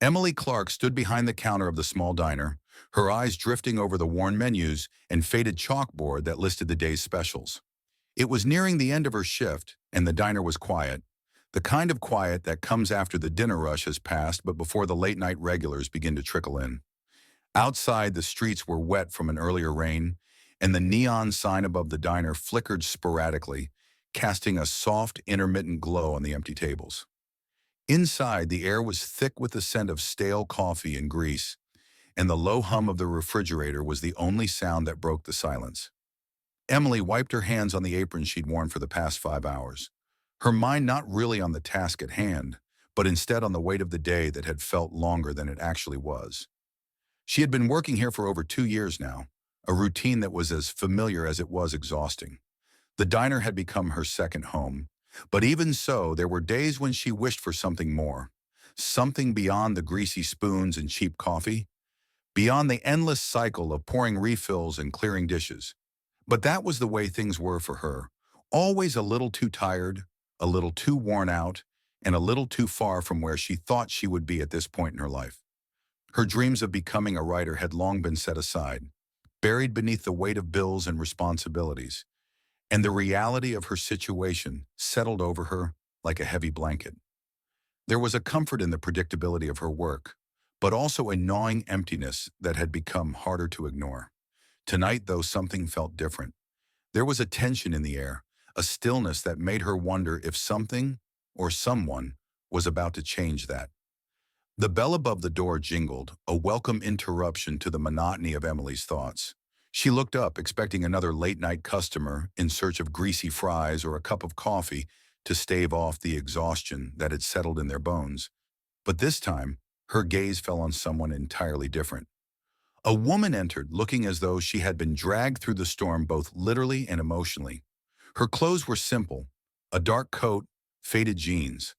Emily Clark stood behind the counter of the small diner, her eyes drifting over the worn menus and faded chalkboard that listed the day's specials. It was nearing the end of her shift, and the diner was quiet, the kind of quiet that comes after the dinner rush has passed but before the late-night regulars begin to trickle in. Outside, the streets were wet from an earlier rain, and the neon sign above the diner flickered sporadically, casting a soft, intermittent glow on the empty tables. Inside, the air was thick with the scent of stale coffee and grease, and the low hum of the refrigerator was the only sound that broke the silence. Emily wiped her hands on the apron she'd worn for the past 5 hours, her mind not really on the task at hand, but instead on the weight of the day that had felt longer than it actually was. She had been working here for over 2 years now, a routine that was as familiar as it was exhausting. The diner had become her second home, but even so, there were days when she wished for something more, something beyond the greasy spoons and cheap coffee, beyond the endless cycle of pouring refills and clearing dishes. But that was the way things were for her, always a little too tired, a little too worn out, and a little too far from where she thought she would be at this point in her life. Her dreams of becoming a writer had long been set aside, buried beneath the weight of bills and responsibilities, and the reality of her situation settled over her like a heavy blanket. There was a comfort in the predictability of her work, but also a gnawing emptiness that had become harder to ignore. Tonight, though, something felt different. There was a tension in the air, a stillness that made her wonder if something or someone was about to change that. The bell above the door jingled, a welcome interruption to the monotony of Emily's thoughts. She looked up, expecting another late-night customer in search of greasy fries or a cup of coffee to stave off the exhaustion that had settled in their bones. But this time, her gaze fell on someone entirely different. A woman entered, looking as though she had been dragged through the storm both literally and emotionally. Her clothes were simple, a dark coat, faded jeans.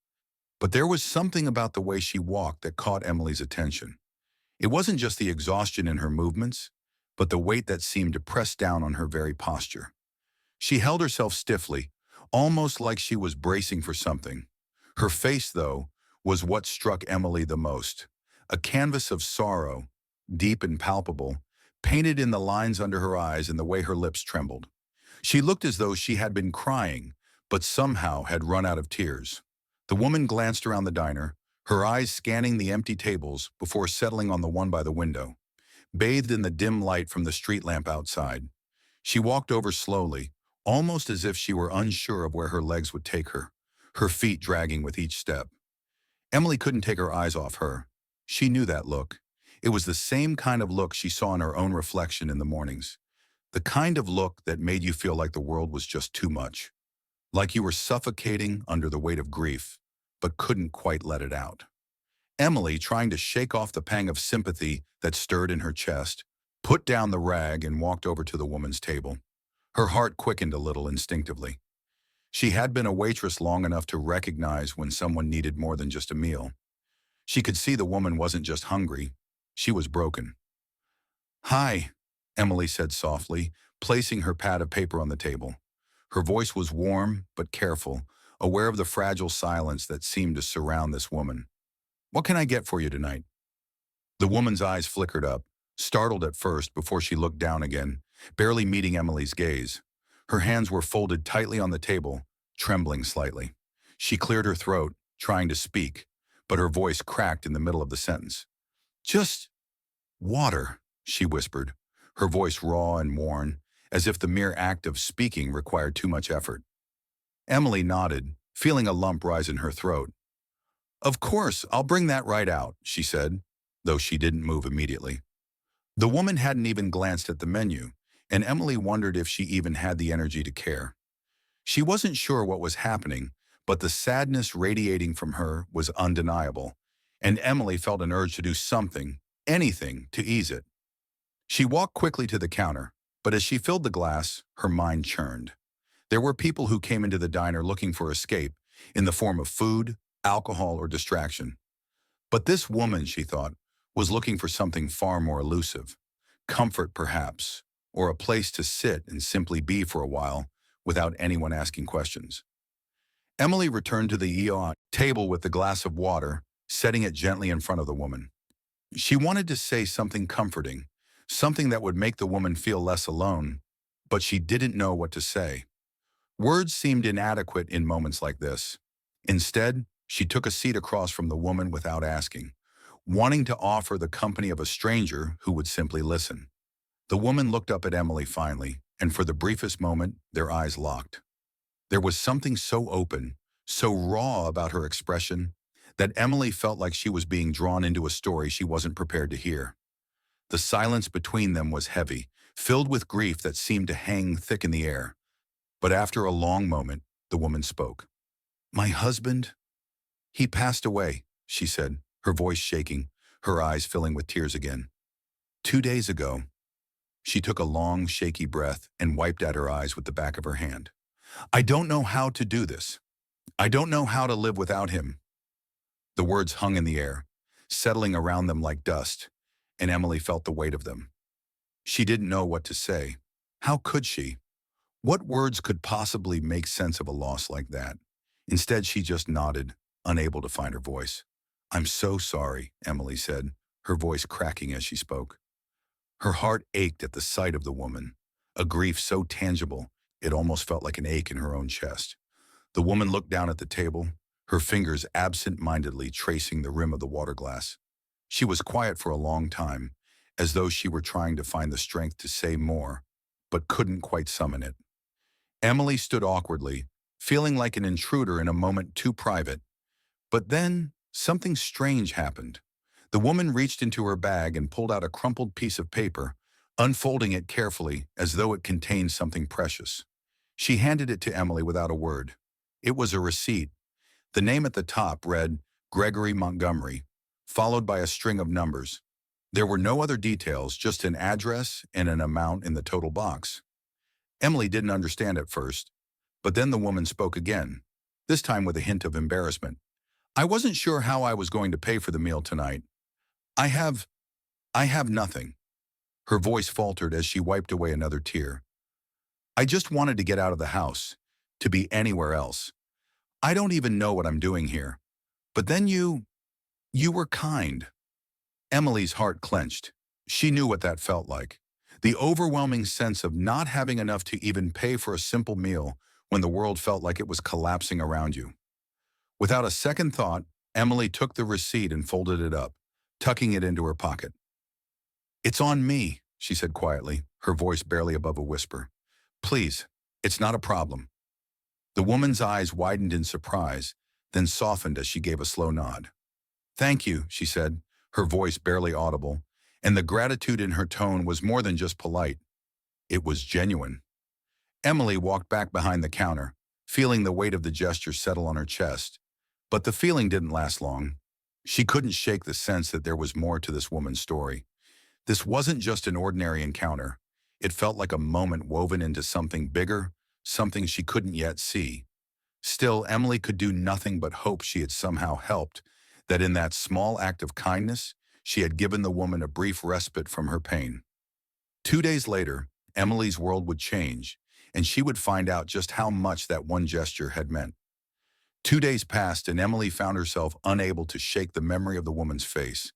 But there was something about the way she walked that caught Emily's attention. It wasn't just the exhaustion in her movements, but the weight that seemed to press down on her very posture. She held herself stiffly, almost like she was bracing for something. Her face, though, was what struck Emily the most. A canvas of sorrow, deep and palpable, painted in the lines under her eyes and the way her lips trembled. She looked as though she had been crying, but somehow had run out of tears. The woman glanced around the diner, her eyes scanning the empty tables before settling on the one by the window, bathed in the dim light from the street lamp outside. She walked over slowly, almost as if she were unsure of where her legs would take her, her feet dragging with each step. Emily couldn't take her eyes off her. She knew that look. It was the same kind of look she saw in her own reflection in the mornings. The kind of look that made you feel like the world was just too much. Like you were suffocating under the weight of grief, but couldn't quite let it out. Emily, trying to shake off the pang of sympathy that stirred in her chest, put down the rag and walked over to the woman's table. Her heart quickened a little instinctively. She had been a waitress long enough to recognize when someone needed more than just a meal. She could see the woman wasn't just hungry, she was broken. "Hi," Emily said softly, placing her pad of paper on the table. Her voice was warm but careful, aware of the fragile silence that seemed to surround this woman. "What can I get for you tonight?" The woman's eyes flickered up, startled at first before she looked down again, barely meeting Emily's gaze. Her hands were folded tightly on the table, trembling slightly. She cleared her throat, trying to speak, but her voice cracked in the middle of the sentence. "Just water," she whispered, her voice raw and worn, as if the mere act of speaking required too much effort. Emily nodded, feeling a lump rise in her throat. "Of course, I'll bring that right out," she said, though she didn't move immediately. The woman hadn't even glanced at the menu, and Emily wondered if she even had the energy to care. She wasn't sure what was happening, but the sadness radiating from her was undeniable, and Emily felt an urge to do something, anything, to ease it. She walked quickly to the counter, but as she filled the glass, her mind churned. There were people who came into the diner looking for escape, in the form of food, alcohol, or distraction. But this woman, she thought, was looking for something far more elusive. Comfort, perhaps, or a place to sit and simply be for a while without anyone asking questions. Emily returned to the table with the glass of water, setting it gently in front of the woman. She wanted to say something comforting, something that would make the woman feel less alone, but she didn't know what to say. Words seemed inadequate in moments like this. Instead, she took a seat across from the woman without asking, wanting to offer the company of a stranger who would simply listen. The woman looked up at Emily finally, and for the briefest moment, their eyes locked. There was something so open, so raw about her expression, that Emily felt like she was being drawn into a story she wasn't prepared to hear. The silence between them was heavy, filled with grief that seemed to hang thick in the air. But after a long moment, the woman spoke. "My husband, he passed away," she said, her voice shaking, her eyes filling with tears again. "2 days ago." She took a long, shaky breath and wiped at her eyes with the back of her hand. "I don't know how to do this. I don't know how to live without him." The words hung in the air, settling around them like dust, and Emily felt the weight of them. She didn't know what to say. How could she? What words could possibly make sense of a loss like that? Instead, she just nodded, unable to find her voice. "I'm so sorry," Emily said, her voice cracking as she spoke. Her heart ached at the sight of the woman, a grief so tangible it almost felt like an ache in her own chest. The woman looked down at the table, her fingers absent-mindedly tracing the rim of the water glass. She was quiet for a long time, as though she were trying to find the strength to say more, but couldn't quite summon it. Emily stood awkwardly, feeling like an intruder in a moment too private. But then, something strange happened. The woman reached into her bag and pulled out a crumpled piece of paper, unfolding it carefully as though it contained something precious. She handed it to Emily without a word. It was a receipt. The name at the top read Gregory Montgomery, followed by a string of numbers. There were no other details, just an address and an amount in the total box. Emily didn't understand at first, but then the woman spoke again, this time with a hint of embarrassment. "I wasn't sure how I was going to pay for the meal tonight. I have, I have nothing." Her voice faltered as she wiped away another tear. "I just wanted to get out of the house, to be anywhere else. I don't even know what I'm doing here. But then you were kind." Emily's heart clenched. She knew what that felt like. The overwhelming sense of not having enough to even pay for a simple meal when the world felt like it was collapsing around you. Without a second thought, Emily took the receipt and folded it up, tucking it into her pocket. "It's on me," she said quietly, her voice barely above a whisper. "Please, it's not a problem." The woman's eyes widened in surprise, then softened as she gave a slow nod. "Thank you," she said, her voice barely audible, and the gratitude in her tone was more than just polite. It was genuine. Emily walked back behind the counter, feeling the weight of the gesture settle on her chest. But the feeling didn't last long. She couldn't shake the sense that there was more to this woman's story. This wasn't just an ordinary encounter. It felt like a moment woven into something bigger, something she couldn't yet see. Still, Emily could do nothing but hope she had somehow helped, that in that small act of kindness, she had given the woman a brief respite from her pain. 2 days later, Emily's world would change, and she would find out just how much that one gesture had meant. 2 days passed, and Emily found herself unable to shake the memory of the woman's face.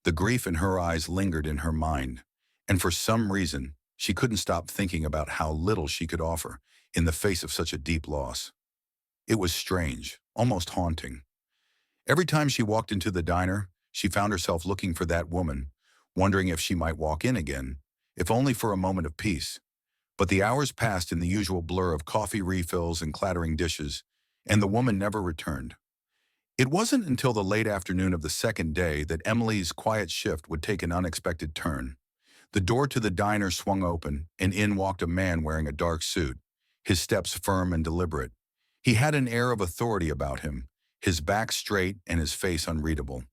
The grief in her eyes lingered in her mind, and for some reason, she couldn't stop thinking about how little she could offer in the face of such a deep loss. It was strange, almost haunting. Every time she walked into the diner, she found herself looking for that woman, wondering if she might walk in again, if only for a moment of peace. But the hours passed in the usual blur of coffee refills and clattering dishes, and the woman never returned. It wasn't until the late afternoon of the second day that Emily's quiet shift would take an unexpected turn. The door to the diner swung open, and in walked a man wearing a dark suit, his steps firm and deliberate. He had an air of authority about him, his back straight and his face unreadable.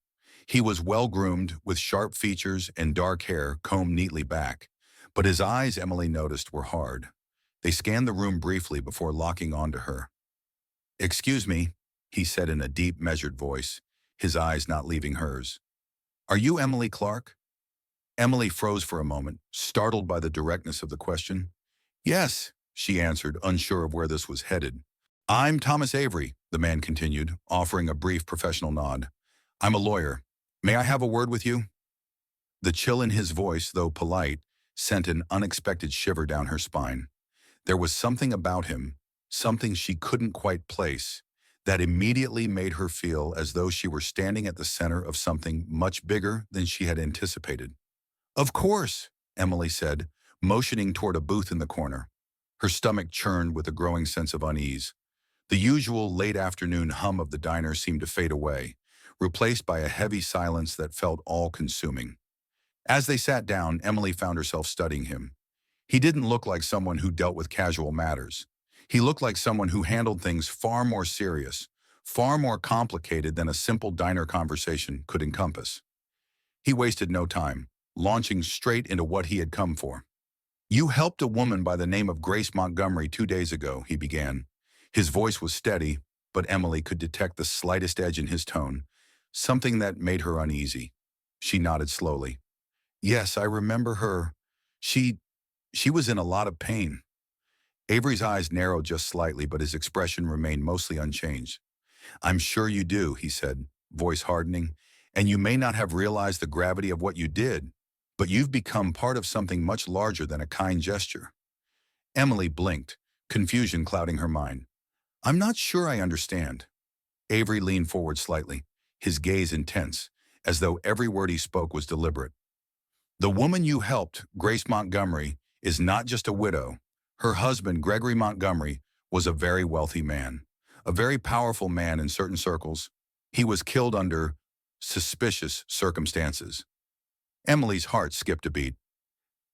He was well-groomed, with sharp features and dark hair combed neatly back, but his eyes, Emily noticed, were hard. They scanned the room briefly before locking onto her. "Excuse me," he said in a deep, measured voice, his eyes not leaving hers. "Are you Emily Clark?" Emily froze for a moment, startled by the directness of the question. "Yes," she answered, unsure of where this was headed. "I'm Thomas Avery," the man continued, offering a brief professional nod. I'm a lawyer. May I have a word with you? The chill in his voice, though polite, sent an unexpected shiver down her spine. There was something about him, something she couldn't quite place, that immediately made her feel as though she were standing at the center of something much bigger than she had anticipated. Of course, Emily said, motioning toward a booth in the corner. Her stomach churned with a growing sense of unease. The usual late afternoon hum of the diner seemed to fade away, replaced by a heavy silence that felt all-consuming. As they sat down, Emily found herself studying him. He didn't look like someone who dealt with casual matters. He looked like someone who handled things far more serious, far more complicated than a simple diner conversation could encompass. He wasted no time, launching straight into what he had come for. "You helped a woman by the name of Grace Montgomery 2 days ago," he began. His voice was steady, but Emily could detect the slightest edge in his tone, something that made her uneasy. She nodded slowly. "Yes, I remember her. She She was in a lot of pain." Avery's eyes narrowed just slightly, but his expression remained mostly unchanged. "I'm sure you do," he said, voice hardening, "and you may not have realized the gravity of what you did, but you've become part of something much larger than a kind gesture." Emily blinked, confusion clouding her mind. "I'm not sure I understand." Avery leaned forward slightly, his gaze intense, as though every word he spoke was deliberate. "The woman you helped, Grace Montgomery, is not just a widow. Her husband, Gregory Montgomery, was a very wealthy man, a very powerful man in certain circles. He was killed under suspicious circumstances." Emily's heart skipped a beat.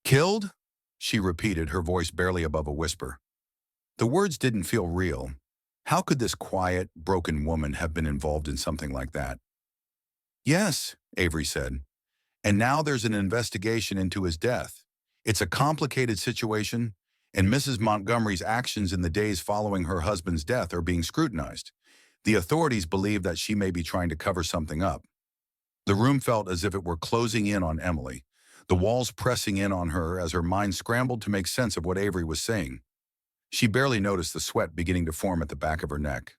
"Killed?" she repeated, her voice barely above a whisper. The words didn't feel real. How could this quiet, broken woman have been involved in something like that? "Yes," Avery said. "And now there's an investigation into his death. It's a complicated situation, and Mrs. Montgomery's actions in the days following her husband's death are being scrutinized. The authorities believe that she may be trying to cover something up." The room felt as if it were closing in on Emily, the walls pressing in on her as her mind scrambled to make sense of what Avery was saying. She barely noticed the sweat beginning to form at the back of her neck.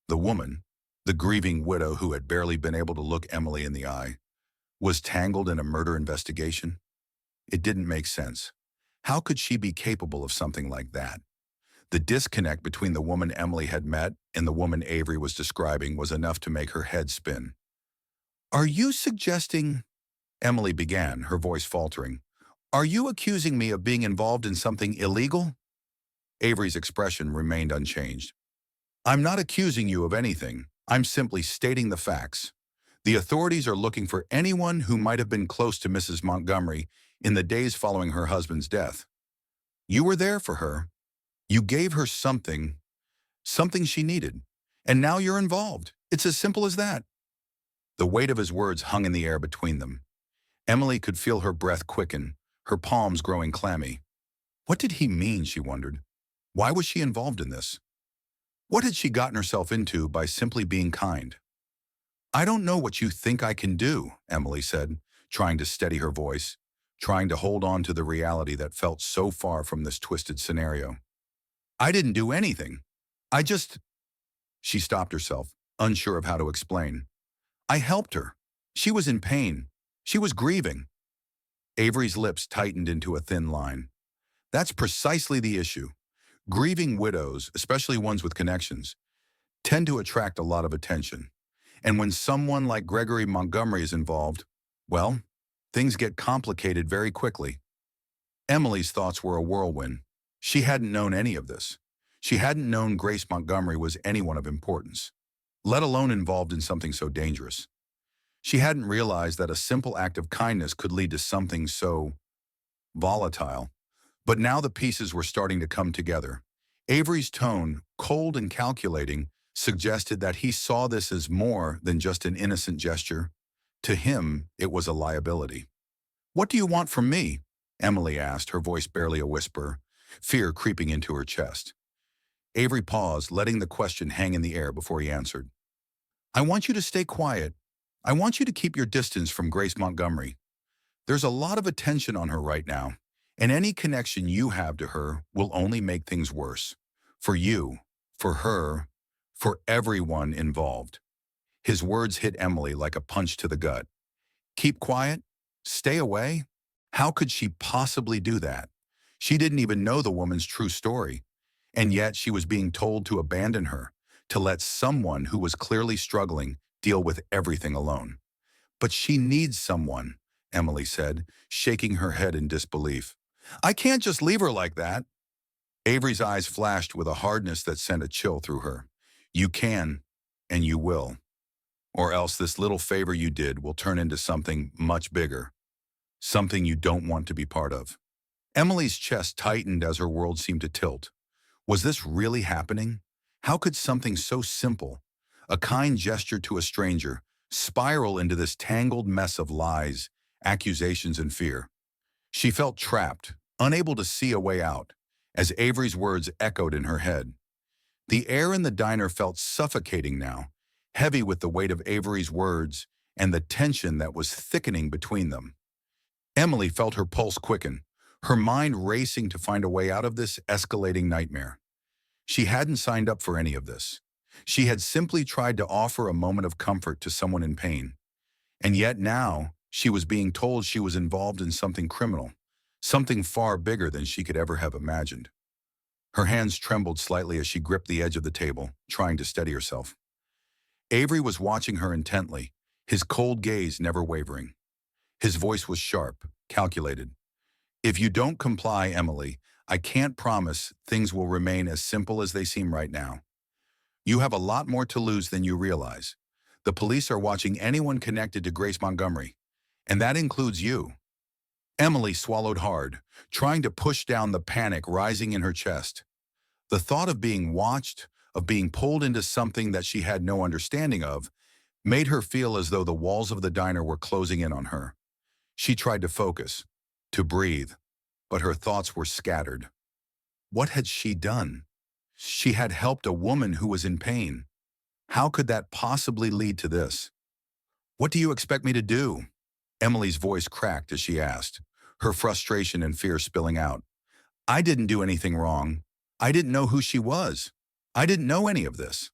The woman, the grieving widow who had barely been able to look Emily in the eye, was tangled in a murder investigation? It didn't make sense. How could she be capable of something like that? The disconnect between the woman Emily had met and the woman Avery was describing was enough to make her head spin. "Are you suggesting—" Emily began, her voice faltering. "Are you accusing me of being involved in something illegal?" Avery's expression remained unchanged. "I'm not accusing you of anything. I'm simply stating the facts. The authorities are looking for anyone who might have been close to Mrs. Montgomery in the days following her husband's death. You were there for her. You gave her something she needed. And now you're involved. It's as simple as that." The weight of his words hung in the air between them. Emily could feel her breath quicken, her palms growing clammy. What did he mean, she wondered? Why was she involved in this? What had she gotten herself into by simply being kind? "I don't know what you think I can do," Emily said, trying to steady her voice, trying to hold on to the reality that felt so far from this twisted scenario. "I didn't do anything. I just—" She stopped herself, unsure of how to explain. "I helped her. She was in pain. She was grieving." Avery's lips tightened into a thin line. "That's precisely the issue. Grieving widows, especially ones with connections, tend to attract a lot of attention. And when someone like Gregory Montgomery is involved, well, things get complicated very quickly." Emily's thoughts were a whirlwind. She hadn't known any of this. She hadn't known Grace Montgomery was anyone of importance, let alone involved in something so dangerous. She hadn't realized that a simple act of kindness could lead to something so volatile. But now the pieces were starting to come together. Avery's tone, cold and calculating, suggested that he saw this as more than just an innocent gesture. To him, it was a liability. "What do you want from me?" Emily asked, her voice barely a whisper, fear creeping into her chest. Avery paused, letting the question hang in the air before he answered. "I want you to stay quiet. I want you to keep your distance from Grace Montgomery. There's a lot of attention on her right now, and any connection you have to her will only make things worse. For you, for her, for everyone involved." His words hit Emily like a punch to the gut. Keep quiet? Stay away? How could she possibly do that? She didn't even know the woman's true story. And yet she was being told to abandon her, to let someone who was clearly struggling deal with everything alone. But she needs someone, Emily said, shaking her head in disbelief. I can't just leave her like that. Avery's eyes flashed with a hardness that sent a chill through her. You can, and you will. Or else this little favor you did will turn into something much bigger, something you don't want to be part of. Emily's chest tightened as her world seemed to tilt. Was this really happening? How could something so simple, a kind gesture to a stranger, spiral into this tangled mess of lies, accusations, and fear? She felt trapped, unable to see a way out, as Avery's words echoed in her head. The air in the diner felt suffocating now, heavy with the weight of Avery's words and the tension that was thickening between them. Emily felt her pulse quicken, her mind racing to find a way out of this escalating nightmare. She hadn't signed up for any of this. She had simply tried to offer a moment of comfort to someone in pain. And yet now, she was being told she was involved in something criminal, something far bigger than she could ever have imagined. Her hands trembled slightly as she gripped the edge of the table, trying to steady herself. Avery was watching her intently, his cold gaze never wavering. His voice was sharp, calculated. If you don't comply, Emily, I can't promise things will remain as simple as they seem right now. You have a lot more to lose than you realize. The police are watching anyone connected to Grace Montgomery, and that includes you. Emily swallowed hard, trying to push down the panic rising in her chest. The thought of being watched, of being pulled into something that she had no understanding of, made her feel as though the walls of the diner were closing in on her. She tried to focus, to breathe, but her thoughts were scattered. What had she done? She had helped a woman who was in pain. How could that possibly lead to this? What do you expect me to do? Emily's voice cracked as she asked, her frustration and fear spilling out. I didn't do anything wrong. I didn't know who she was. I didn't know any of this.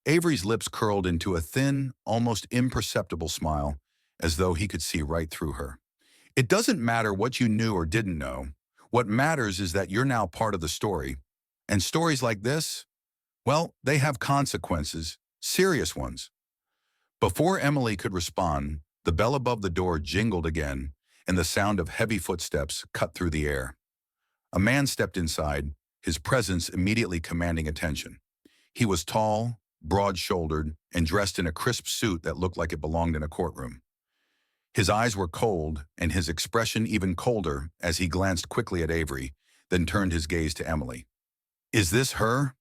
Avery's lips curled into a thin, almost imperceptible smile, as though he could see right through her. It doesn't matter what you knew or didn't know. What matters is that you're now part of the story. And stories like this, well, they have consequences, serious ones. Before Emily could respond, the bell above the door jingled again, and the sound of heavy footsteps cut through the air. A man stepped inside, his presence immediately commanding attention. He was tall, broad-shouldered, and dressed in a crisp suit that looked like it belonged in a courtroom. His eyes were cold, and his expression even colder as he glanced quickly at Avery, then turned his gaze to Emily. Is this her?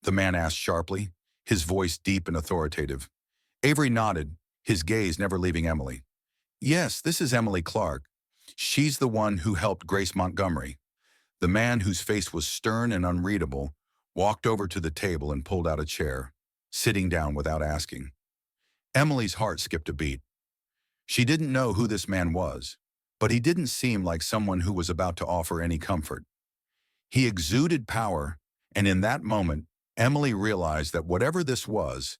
The man asked sharply, his voice deep and authoritative. Avery nodded, his gaze never leaving Emily. Yes, this is Emily Clark. She's the one who helped Grace Montgomery. The man, whose face was stern and unreadable, walked over to the table and pulled out a chair, sitting down without asking. Emily's heart skipped a beat. She didn't know who this man was, but he didn't seem like someone who was about to offer any comfort. He exuded power, and in that moment, Emily realized that whatever this was,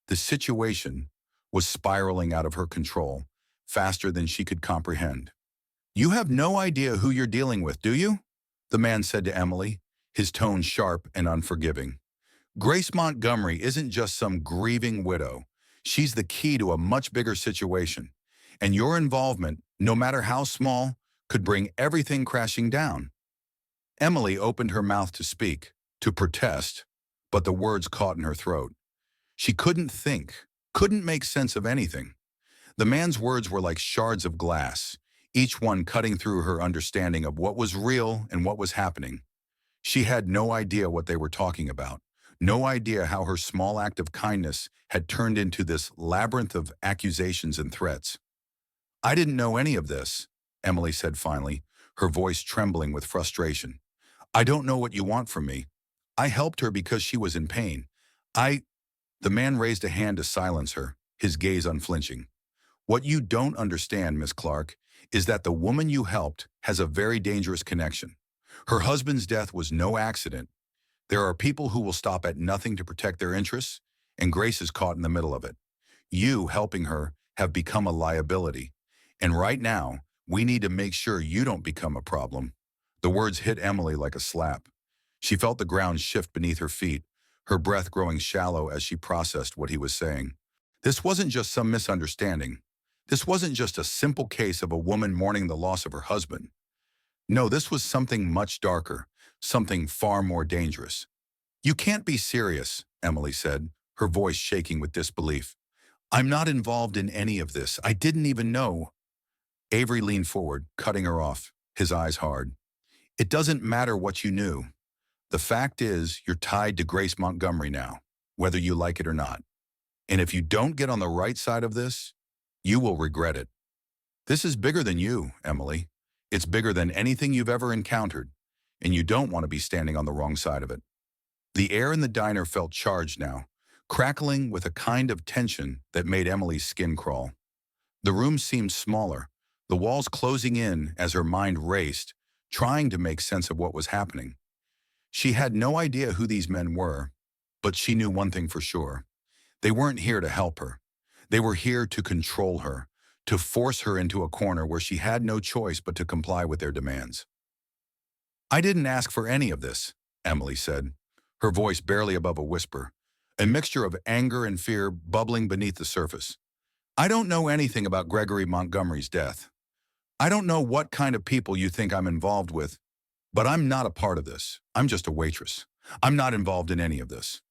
the situation was spiraling out of her control, faster than she could comprehend. You have no idea who you're dealing with, do you? The man said to Emily, his tone sharp and unforgiving. Grace Montgomery isn't just some grieving widow. She's the key to a much bigger situation. And your involvement, no matter how small, could bring everything crashing down. Emily opened her mouth to speak, to protest, but the words caught in her throat. She couldn't think, couldn't make sense of anything. The man's words were like shards of glass, each one cutting through her understanding of what was real and what was happening. She had no idea what they were talking about, no idea how her small act of kindness had turned into this labyrinth of accusations and threats. I didn't know any of this, Emily said finally, her voice trembling with frustration. I don't know what you want from me. I helped her because she was in pain. The man raised a hand to silence her, his gaze unflinching. What you don't understand, Miss Clark, is that the woman you helped has a very dangerous connection. Her husband's death was no accident. There are people who will stop at nothing to protect their interests, and Grace is caught in the middle of it. You helping her have become a liability. And right now, we need to make sure you don't become a problem." The words hit Emily like a slap. She felt the ground shift beneath her feet, her breath growing shallow as she processed what he was saying. This wasn't just some misunderstanding. This wasn't just a simple case of a woman mourning the loss of her husband. No, this was something much darker, something far more dangerous. "You can't be serious," Emily said, her voice shaking with disbelief. "I'm not involved in any of this. I didn't even know." Avery leaned forward, cutting her off, his eyes hard. "It doesn't matter what you knew. The fact is, you're tied to Grace Montgomery now, whether you like it or not. And if you don't get on the right side of this, you will regret it. This is bigger than you, Emily. It's bigger than anything you've ever encountered, and you don't want to be standing on the wrong side of it." The air in the diner felt charged now, crackling with a kind of tension that made Emily's skin crawl. The room seemed smaller, the walls closing in as her mind raced, trying to make sense of what was happening. She had no idea who these men were, but she knew one thing for sure. They weren't here to help her. They were here to control her, to force her into a corner where she had no choice but to comply with their demands. "I didn't ask for any of this," Emily said, her voice barely above a whisper, a mixture of anger and fear bubbling beneath the surface. "I don't know anything about Gregory Montgomery's death. I don't know what kind of people you think I'm involved with, but I'm not a part of this. I'm just a waitress. I'm not involved in any of this."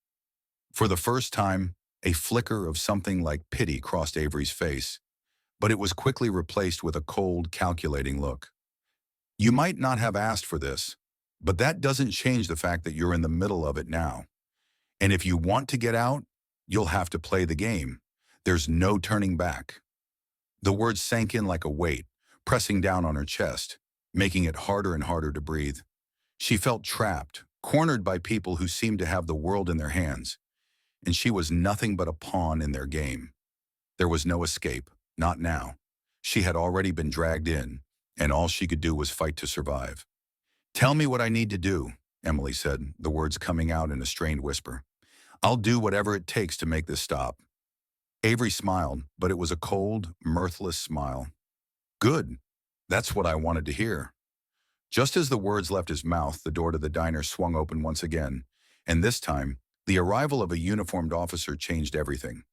For the first time, a flicker of something like pity crossed Avery's face, but it was quickly replaced with a cold, calculating look. "You might not have asked for this, but that doesn't change the fact that you're in the middle of it now. And if you want to get out, you'll have to play the game. There's no turning back." The words sank in like a weight, pressing down on her chest, making it harder and harder to breathe. She felt trapped, cornered by people who seemed to have the world in their hands, and she was nothing but a pawn in their game. There was no escape, not now. She had already been dragged in, and all she could do was fight to survive. "Tell me what I need to do," Emily said, the words coming out in a strained whisper. "I'll do whatever it takes to make this stop." Avery smiled, but it was a cold, mirthless smile. "Good. That's what I wanted to hear." Just as the words left his mouth, the door to the diner swung open once again, and this time, the arrival of a uniformed officer changed everything.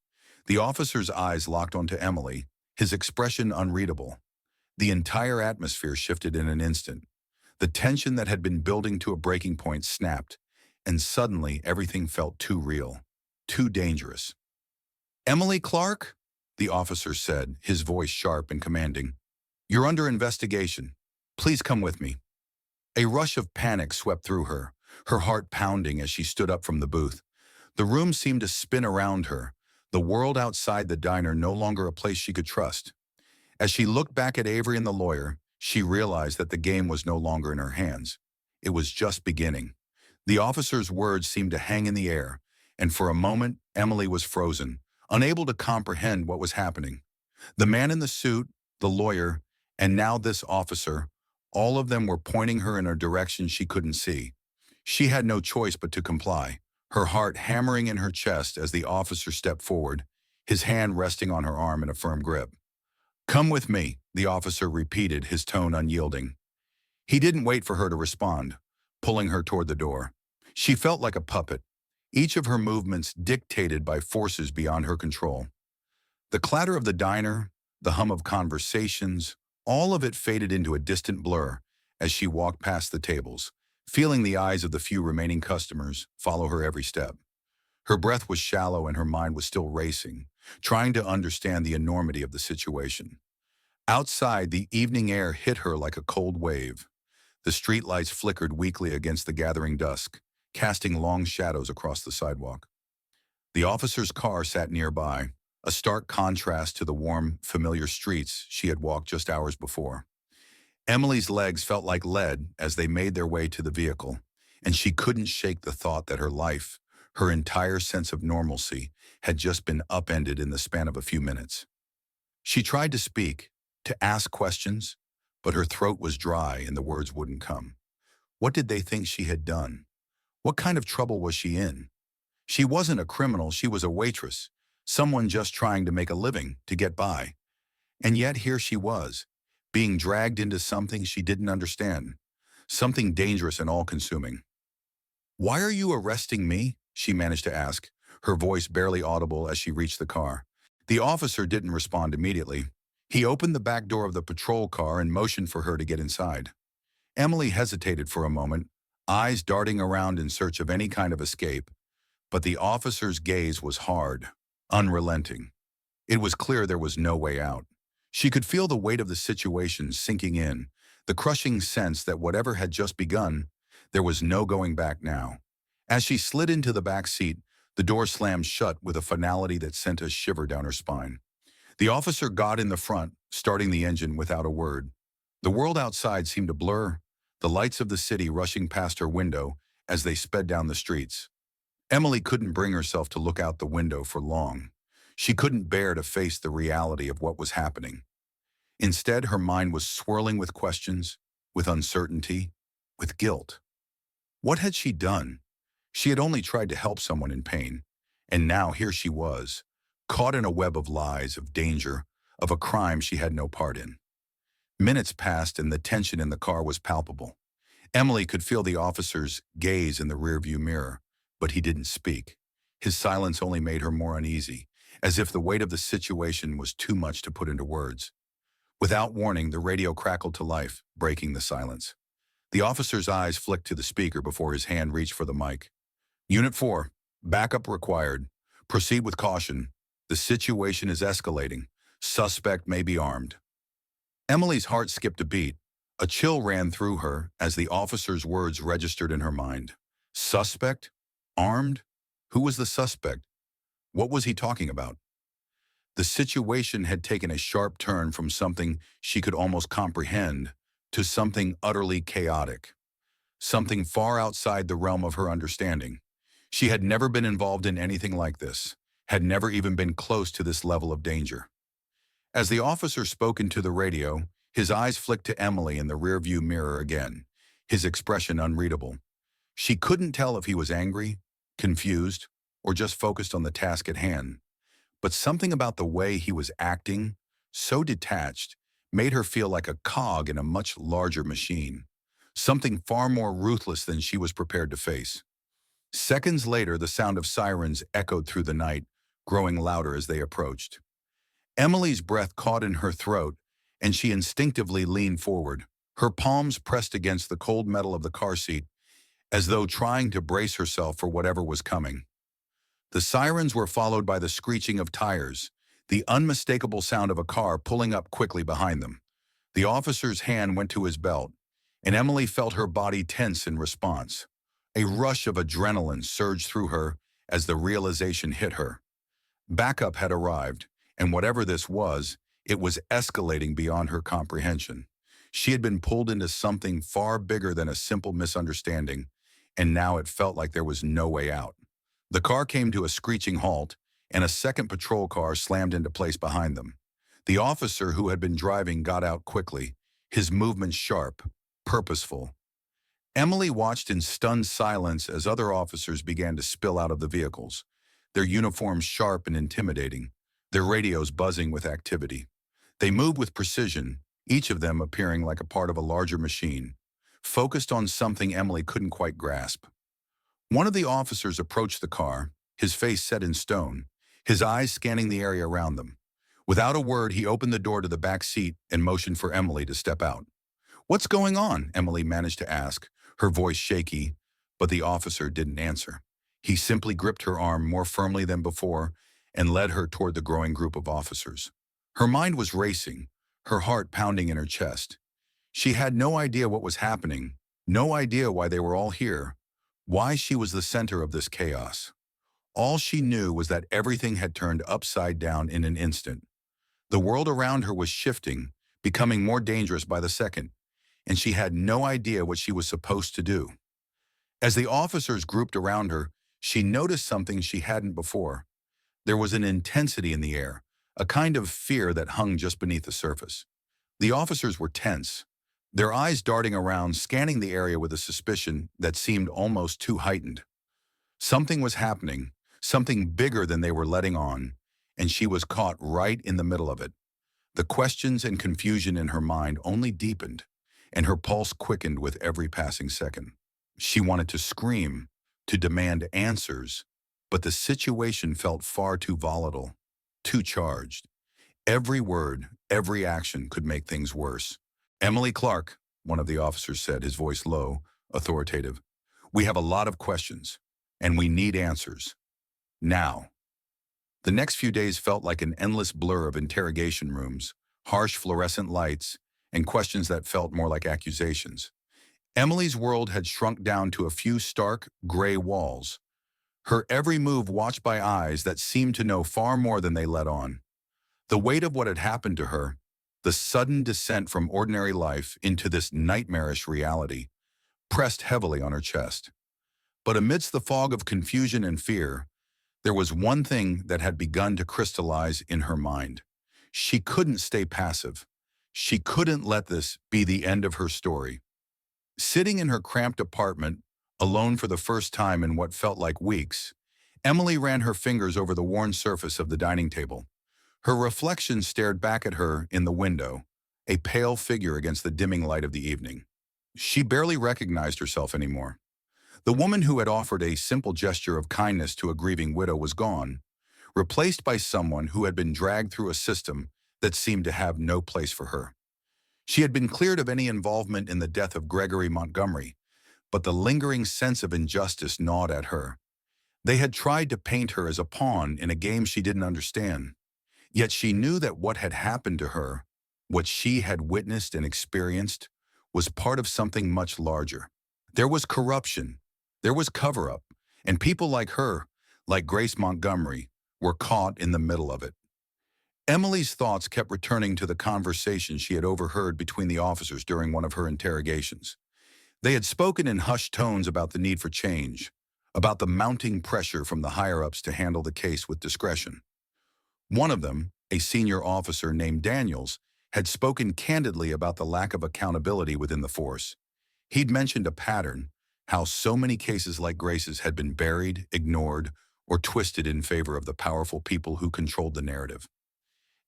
The officer's eyes locked onto Emily, his expression unreadable. The entire atmosphere shifted in an instant. The tension that had been building to a breaking point snapped, and suddenly everything felt too real, too dangerous. "Emily Clark?" the officer said, his voice sharp and commanding. "You're under investigation. Please come with me." A rush of panic swept through her heart pounding as she stood up from the booth. The room seemed to spin around her, the world outside the diner no longer a place she could trust. As she looked back at Avery and the lawyer, she realized that the game was no longer in her hands. It was just beginning. The officer's words seemed to hang in the air, and for a moment, Emily was frozen, unable to comprehend what was happening. The man in the suit, the lawyer, and now this officer, all of them were pointing her in a direction she couldn't see. She had no choice but to comply, her heart hammering in her chest as the officer stepped forward, his hand resting on her arm in a firm grip. "Come with me," the officer repeated, his tone unyielding. He didn't wait for her to respond, pulling her toward the door. She felt like a puppet, each of her movements dictated by forces beyond her control. The clatter of the diner, the hum of conversations, all of it faded into a distant blur as she walked past the tables, feeling the eyes of the few remaining customers follow her every step. Her breath was shallow and her mind was still racing, trying to understand the enormity of the situation. Outside, the evening air hit her like a cold wave. The streetlights flickered weakly against the gathering dusk, casting long shadows across the sidewalk. The officer's car sat nearby, a stark contrast to the warm, familiar streets she had walked just hours before. Emily's legs felt like lead as they made their way to the vehicle, and she couldn't shake the thought that her life, her entire sense of normalcy, had just been upended in the span of a few minutes. She tried to speak, to ask questions, but her throat was dry and the words wouldn't come. What did they think she had done? What kind of trouble was she in? She wasn't a criminal, she was a waitress, someone just trying to make a living, to get by. And yet here she was, being dragged into something she didn't understand, something dangerous and all-consuming. "Why are you arresting me?" she managed to ask, her voice barely audible as she reached the car. The officer didn't respond immediately. He opened the back door of the patrol car and motioned for her to get inside. Emily hesitated for a moment, eyes darting around in search of any kind of escape, but the officer's gaze was hard, unrelenting. It was clear there was no way out. She could feel the weight of the situation sinking in, the crushing sense that whatever had just begun, there was no going back now. As she slid into the back seat, the door slammed shut with a finality that sent a shiver down her spine. The officer got in the front, starting the engine without a word. The world outside seemed to blur, the lights of the city rushing past her window as they sped down the streets. Emily couldn't bring herself to look out the window for long. She couldn't bear to face the reality of what was happening. Instead, her mind was swirling with questions, with uncertainty, with guilt. What had she done? She had only tried to help someone in pain, and now here she was, caught in a web of lies, of danger, of a crime she had no part in. Minutes passed and the tension in the car was palpable. Emily could feel the officer's gaze in the rearview mirror, but he didn't speak. His silence only made her more uneasy, as if the weight of the situation was too much to put into words. Without warning, the radio crackled to life, breaking the silence. The officer's eyes flicked to the speaker before his hand reached for the mic. "Unit 4, backup required. Proceed with caution. The situation is escalating. Suspect may be armed." Emily's heart skipped a beat. A chill ran through her as the officer's words registered in her mind. Suspect? Armed? Who was the suspect? What was he talking about? The situation had taken a sharp turn from something she could almost comprehend to something utterly chaotic, something far outside the realm of her understanding. She had never been involved in anything like this, had never even been close to this level of danger. As the officer spoke into the radio, his eyes flicked to Emily in the rearview mirror again, his expression unreadable. She couldn't tell if he was angry, confused, or just focused on the task at hand. But something about the way he was acting, so detached, made her feel like a cog in a much larger machine, something far more ruthless than she was prepared to face. Seconds later, the sound of sirens echoed through the night, growing louder as they approached. Emily's breath caught in her throat, and she instinctively leaned forward, her palms pressed against the cold metal of the car seat, as though trying to brace herself for whatever was coming. The sirens were followed by the screeching of tires, the unmistakable sound of a car pulling up quickly behind them. The officer's hand went to his belt, and Emily felt her body tense in response. A rush of adrenaline surged through her as the realization hit her. Backup had arrived, and whatever this was, it was escalating beyond her comprehension. She had been pulled into something far bigger than a simple misunderstanding, and now it felt like there was no way out. The car came to a screeching halt, and a second patrol car slammed into place behind them. The officer who had been driving got out quickly, his movements sharp, purposeful. Emily watched in stunned silence as other officers began to spill out of the vehicles, their uniforms sharp and intimidating, their radios buzzing with activity. They moved with precision, each of them appearing like a part of a larger machine, focused on something Emily couldn't quite grasp. One of the officers approached the car, his face set in stone, his eyes scanning the area around them. Without a word, he opened the door to the back seat and motioned for Emily to step out. "What's going on?" Emily managed to ask, her voice shaky, but the officer didn't answer. He simply gripped her arm more firmly than before and led her toward the growing group of officers. Her mind was racing, her heart pounding in her chest. She had no idea what was happening, no idea why they were all here, why she was the center of this chaos. All she knew was that everything had turned upside down in an instant. The world around her was shifting, becoming more dangerous by the second, and she had no idea what she was supposed to do. As the officers grouped around her, she noticed something she hadn't before. There was an intensity in the air, a kind of fear that hung just beneath the surface. The officers were tense, their eyes darting around, scanning the area with a suspicion that seemed almost too heightened. Something was happening, something bigger than they were letting on, and she was caught right in the middle of it. The questions and confusion in her mind only deepened, and her pulse quickened with every passing second. She wanted to scream, to demand answers, but the situation felt far too volatile, too charged. Every word, every action could make things worse. "Emily Clark," one of the officers said, his voice low, authoritative. "We have a lot of questions, and we need answers. Now." The next few days felt like an endless blur of interrogation rooms, harsh fluorescent lights, and questions that felt more like accusations. Emily's world had shrunk down to a few stark, gray walls, her every move watched by eyes that seemed to know far more than they let on. The weight of what had happened to her, the sudden descent from ordinary life into this nightmarish reality, pressed heavily on her chest. But amidst the fog of confusion and fear, there was one thing that had begun to crystallize in her mind. She couldn't stay passive. She couldn't let this be the end of her story. Sitting in her cramped apartment, alone for the first time in what felt like weeks, Emily ran her fingers over the worn surface of the dining table. Her reflection stared back at her in the window, a pale figure against the dimming light of the evening. She barely recognized herself anymore. The woman who had offered a simple gesture of kindness to a grieving widow was gone, replaced by someone who had been dragged through a system that seemed to have no place for her. She had been cleared of any involvement in the death of Gregory Montgomery, but the lingering sense of injustice gnawed at her. They had tried to paint her as a pawn in a game she didn't understand. Yet she knew that what had happened to her, what she had witnessed and experienced, was part of something much larger. There was corruption, there was cover-up, and people like her, like Grace Montgomery, were caught in the middle of it. Emily's thoughts kept returning to the conversation she had overheard between the officers during one of her interrogations. They had spoken in hushed tones about the need for change, about the mounting pressure from the higher-ups to handle the case with discretion. One of them, a senior officer named Daniels, had spoken candidly about the lack of accountability within the force. He'd mentioned a pattern, how so many cases like Grace's had been buried, ignored, or twisted in favor of the powerful people who controlled the narrative.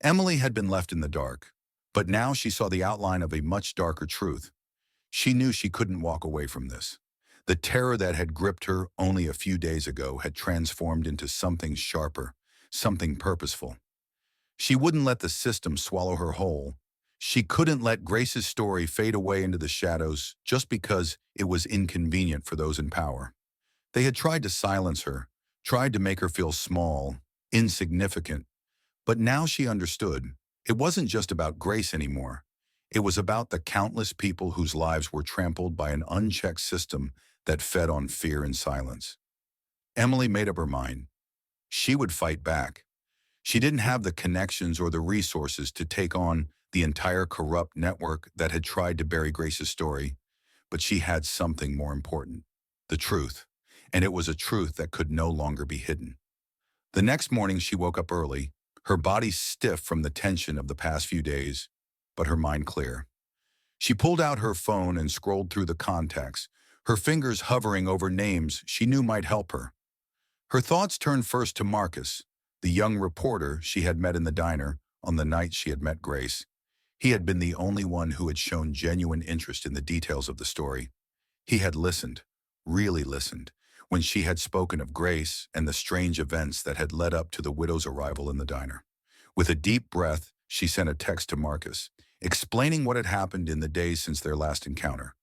Emily had been left in the dark, but now she saw the outline of a much darker truth. She knew she couldn't walk away from this. The terror that had gripped her only a few days ago had transformed into something sharper, something purposeful. She wouldn't let the system swallow her whole. She couldn't let Grace's story fade away into the shadows just because it was inconvenient for those in power. They had tried to silence her, tried to make her feel small, insignificant. But now she understood. It wasn't just about Grace anymore. It was about the countless people whose lives were trampled by an unchecked system that fed on fear and silence. Emily made up her mind. She would fight back. She didn't have the connections or the resources to take on the entire corrupt network that had tried to bury Grace's story, but she had something more important, the truth, and it was a truth that could no longer be hidden. The next morning she woke up early, her body stiff from the tension of the past few days, but her mind clear. She pulled out her phone and scrolled through the contacts, her fingers hovering over names she knew might help her. Her thoughts turned first to Marcus, the young reporter she had met in the diner on the night she had met Grace. He had been the only one who had shown genuine interest in the details of the story. He had listened, really listened, when she had spoken of Grace and the strange events that had led up to the widow's arrival in the diner. With a deep breath, she sent a text to Marcus, explaining what had happened in the days since their last encounter.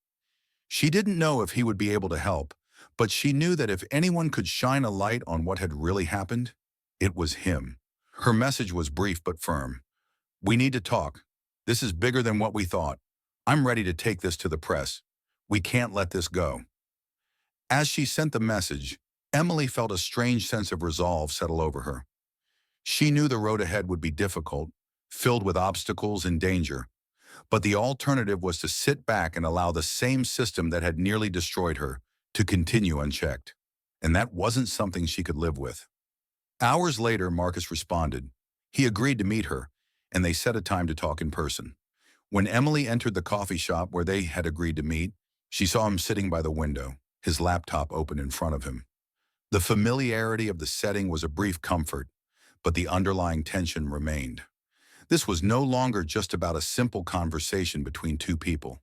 She didn't know if he would be able to help, but she knew that if anyone could shine a light on what had really happened, it was him. Her message was brief but firm. "We need to talk. This is bigger than what we thought. I'm ready to take this to the press. We can't let this go." As she sent the message, Emily felt a strange sense of resolve settle over her. She knew the road ahead would be difficult, filled with obstacles and danger, but the alternative was to sit back and allow the same system that had nearly destroyed her to continue unchecked. And that wasn't something she could live with. Hours later, Marcus responded. He agreed to meet her, and they set a time to talk in person. When Emily entered the coffee shop where they had agreed to meet, she saw him sitting by the window, his laptop open in front of him. The familiarity of the setting was a brief comfort, but the underlying tension remained. This was no longer just about a simple conversation between two people.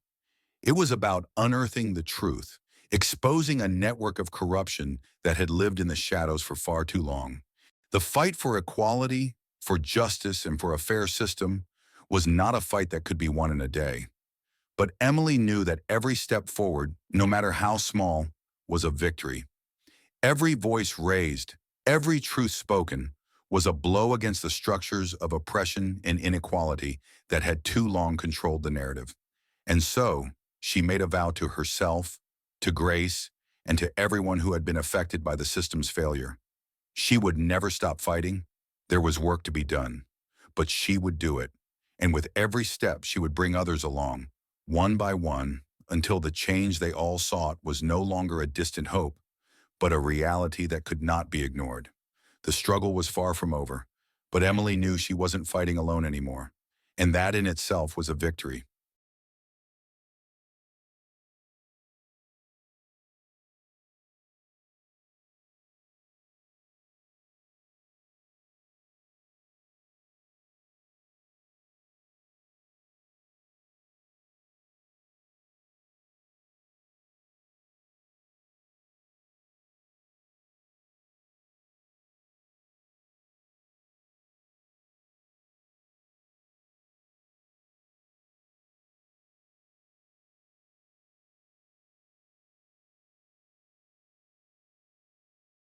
It was about unearthing the truth, exposing a network of corruption that had lived in the shadows for far too long. The fight for equality, for justice, and for a fair system was not a fight that could be won in a day. But Emily knew that every step forward, no matter how small, was a victory. Every voice raised, every truth spoken, was a blow against the structures of oppression and inequality that had too long controlled the narrative. And so, she made a vow to herself, to Grace, and to everyone who had been affected by the system's failure. She would never stop fighting. There was work to be done, but she would do it. And with every step, she would bring others along, one by one, until the change they all sought was no longer a distant hope, but a reality that could not be ignored. The struggle was far from over, but Emily knew she wasn't fighting alone anymore, and that in itself was a victory.